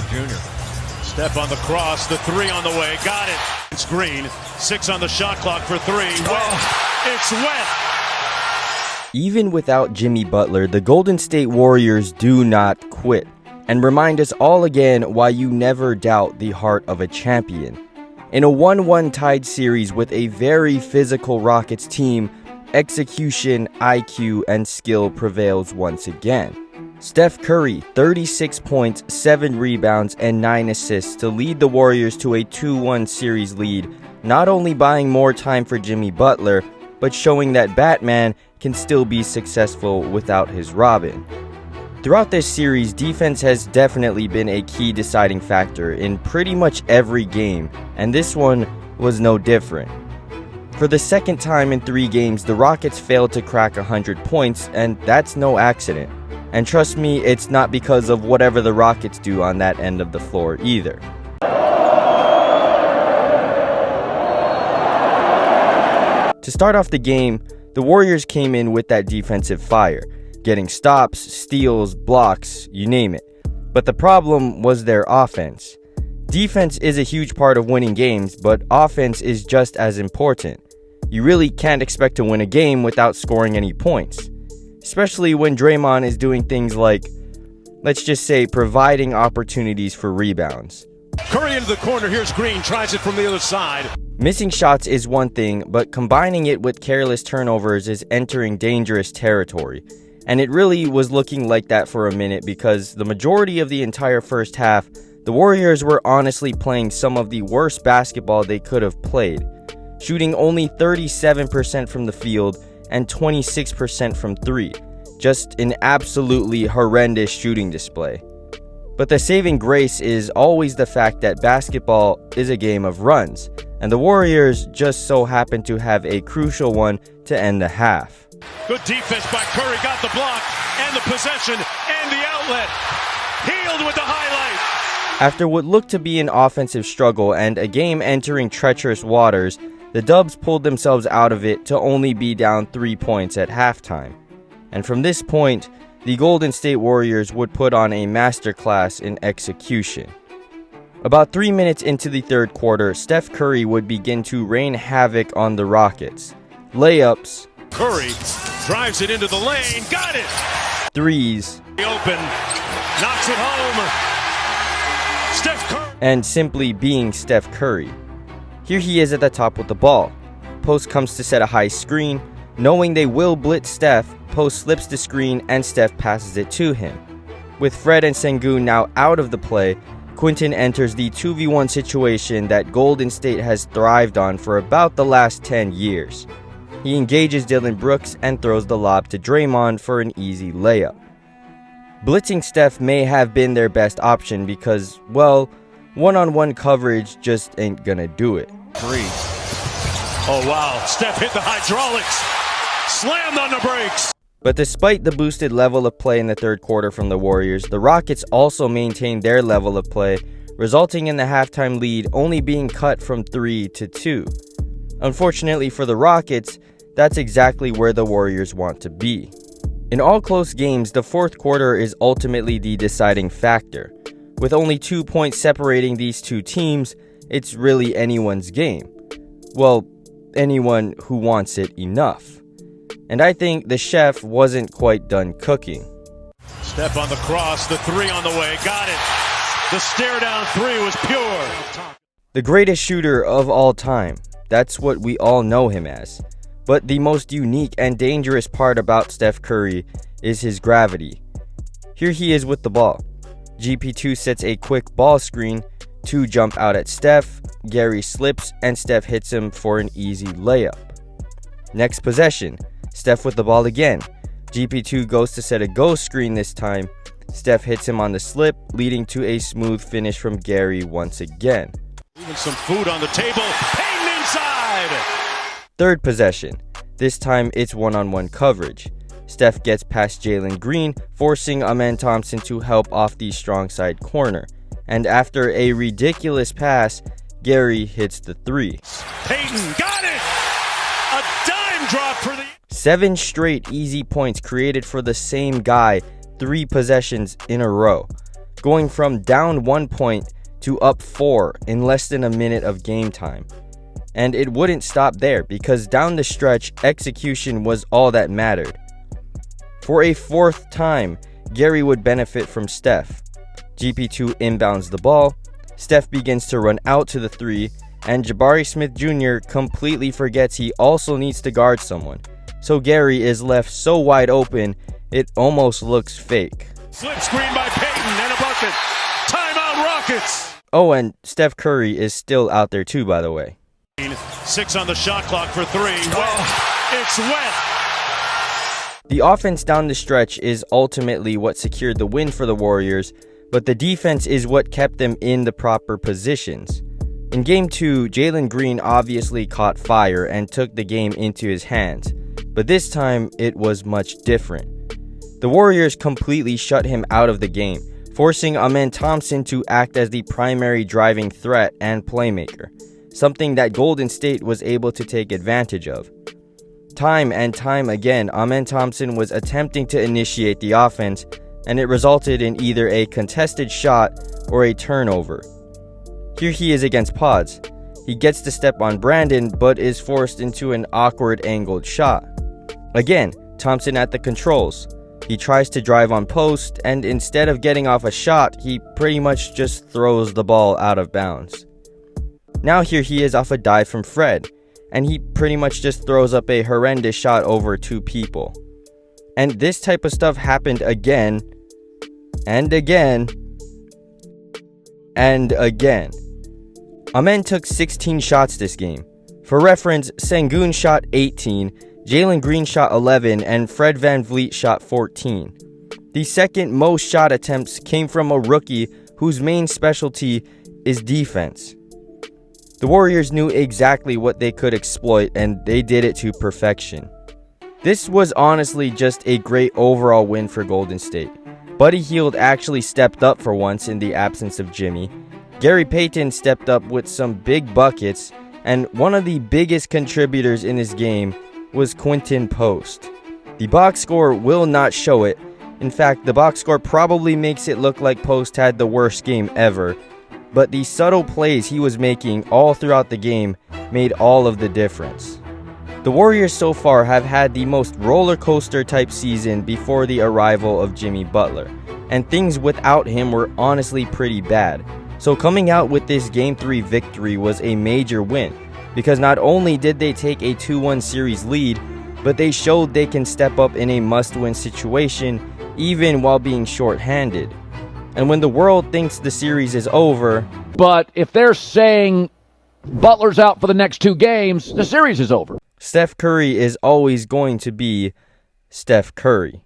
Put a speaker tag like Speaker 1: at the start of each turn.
Speaker 1: Jr. Steph on the cross, the three on the way, got it. It's Green, 6 on the shot clock for 3. Wet. It's wet.
Speaker 2: Even without Jimmy Butler, the Golden State Warriors do not quit, and remind us all again why you never doubt the heart of a champion. In a 1-1 tied series with a very physical Rockets team, execution, IQ, and skill prevails once again. Steph Curry, 36 points, 7 rebounds, and 9 assists to lead the Warriors to a 2-1 series lead, not only buying more time for Jimmy Butler, but showing that Batman can still be successful without his Robin. Throughout this series, defense has definitely been a key deciding factor in pretty much every game, and this one was no different. For the second time in 3 games, the Rockets failed to crack 100 points, and that's no accident. And trust me, it's not because of whatever the Rockets do on that end of the floor either. To start off the game, the Warriors came in with that defensive fire, getting stops, steals, blocks, you name it. But the problem was their offense. Defense is a huge part of winning games, but offense is just as important. You really can't expect to win a game without scoring any points. Especially when Draymond is doing things like, let's just say, providing opportunities for rebounds.
Speaker 1: Curry into the corner, here's Green, tries it from the other side.
Speaker 2: Missing shots is one thing, but combining it with careless turnovers is entering dangerous territory. And it really was looking like that for a minute because the majority of the entire first half, the Warriors were honestly playing some of the worst basketball they could have played, shooting only 37% from the field and 26% from 3. Just an absolutely horrendous shooting display. But the saving grace is always the fact that basketball is a game of runs, and the Warriors just so happen to have a crucial one to end the half.
Speaker 1: Good defense by Curry, got the block, and the possession, and the outlet. Healed with the highlight.
Speaker 2: After what looked to be an offensive struggle and a game entering treacherous waters, the Dubs pulled themselves out of it to only be down 3 points at halftime. And from this point, the Golden State Warriors would put on a masterclass in execution. About 3 minutes into the third quarter, Steph Curry would begin to rain havoc on the Rockets. Layups,
Speaker 1: Curry drives it into the lane, got it!
Speaker 2: threes,
Speaker 1: Open, knocks it home. Steph Curry.
Speaker 2: And simply being Steph Curry. Here he is at the top with the ball. Post comes to set a high screen. Knowing they will blitz Steph, Post slips the screen and Steph passes it to him. With Fred and Sengun now out of the play, Quinton enters the 2v1 situation that Golden State has thrived on for about the last 10 years. He engages Dillon Brooks and throws the lob to Draymond for an easy layup. Blitzing Steph may have been their best option because, well, one-on-one coverage just ain't gonna do it.
Speaker 1: 3. Oh wow, Steph hit the hydraulics. Slammed on the brakes.
Speaker 2: But despite the boosted level of play in the third quarter from the Warriors, the Rockets also maintained their level of play, resulting in the halftime lead only being cut from 3 to 2. Unfortunately for the Rockets, that's exactly where the Warriors want to be. In all close games, the fourth quarter is ultimately the deciding factor. With only 2 points separating these two teams, it's really anyone's game. Well, anyone who wants it enough. And I think the chef wasn't quite done cooking.
Speaker 1: Steph on the cross, the 3 on the way, got it. The stare down 3 was pure.
Speaker 2: The greatest shooter of all time. That's what we all know him as. But the most unique and dangerous part about Steph Curry is his gravity. Here he is with the ball. GP2 sets a quick ball screen, 2 jump out at Steph, Gary slips, and Steph hits him for an easy layup. Next possession, Steph with the ball again. GP2 goes to set a ghost screen this time. Steph hits him on the slip, leading to a smooth finish from Gary once again.
Speaker 1: Even some food on the table, Payton inside!
Speaker 2: Third possession, this time it's one-on-one coverage. Steph gets past Jalen Green, forcing Amen Thompson to help off the strong side corner. And after a ridiculous pass, Gary hits the 3.
Speaker 1: Payton got it! A dime drop for the...
Speaker 2: 7 straight easy points created for the same guy 3 possessions in a row. going from down 1 point to up 4 in less than a minute of game time. And it wouldn't stop there, because down the stretch, execution was all that mattered. For a fourth time, Gary would benefit from Steph. GP2 inbounds the ball, Steph begins to run out to the 3, and Jabari Smith Jr. completely forgets he also needs to guard someone. So Gary is left so wide open, it almost looks fake.
Speaker 1: Slip screen by Payton and a bucket. Timeout Rockets.
Speaker 2: Oh, and Steph Curry is still out there too, by the way.
Speaker 1: 6 on the shot clock for 3. Wet. It's wet.
Speaker 2: The offense down the stretch is ultimately what secured the win for the Warriors, but the defense is what kept them in the proper positions. In Game 2, Jalen Green obviously caught fire and took the game into his hands, but this time it was much different. The Warriors completely shut him out of the game, forcing Amen Thompson to act as the primary driving threat and playmaker, something that Golden State was able to take advantage of. Time and time again, Amen Thompson was attempting to initiate the offense, and it resulted in either a contested shot or a turnover. Here he is against Pods. He gets to step on Brandon, but is forced into an awkward angled shot. Again, Thompson at the controls. He tries to drive on post, and instead of getting off a shot, he pretty much just throws the ball out of bounds. Now here he is off a dive from Fred, and he pretty much just throws up a horrendous shot over 2 people. And this type of stuff happened again, and again, and again. Amen took 16 shots this game. For reference, Sengun shot 18, Jalen Green shot 11, and Fred VanVleet shot 14. The second most shot attempts came from a rookie whose main specialty is defense. The Warriors knew exactly what they could exploit, and they did it to perfection. This was honestly just a great overall win for Golden State. Buddy Hield actually stepped up for once in the absence of Jimmy. Gary Payton stepped up with some big buckets, and one of the biggest contributors in this game was Quinton Post. The box score will not show it. In fact, the box score probably makes it look like Post had the worst game ever, but the subtle plays he was making all throughout the game made all of the difference. The Warriors so far have had the most roller coaster type season before the arrival of Jimmy Butler, and things without him were honestly pretty bad. So coming out with this Game 3 victory was a major win, because not only did they take a 2-1 series lead, but they showed they can step up in a must-win situation even while being short-handed. And when the world thinks the series is over,
Speaker 3: but if they're saying Butler's out for the next 2 games, the series is over.
Speaker 2: Steph Curry is always going to be Steph Curry.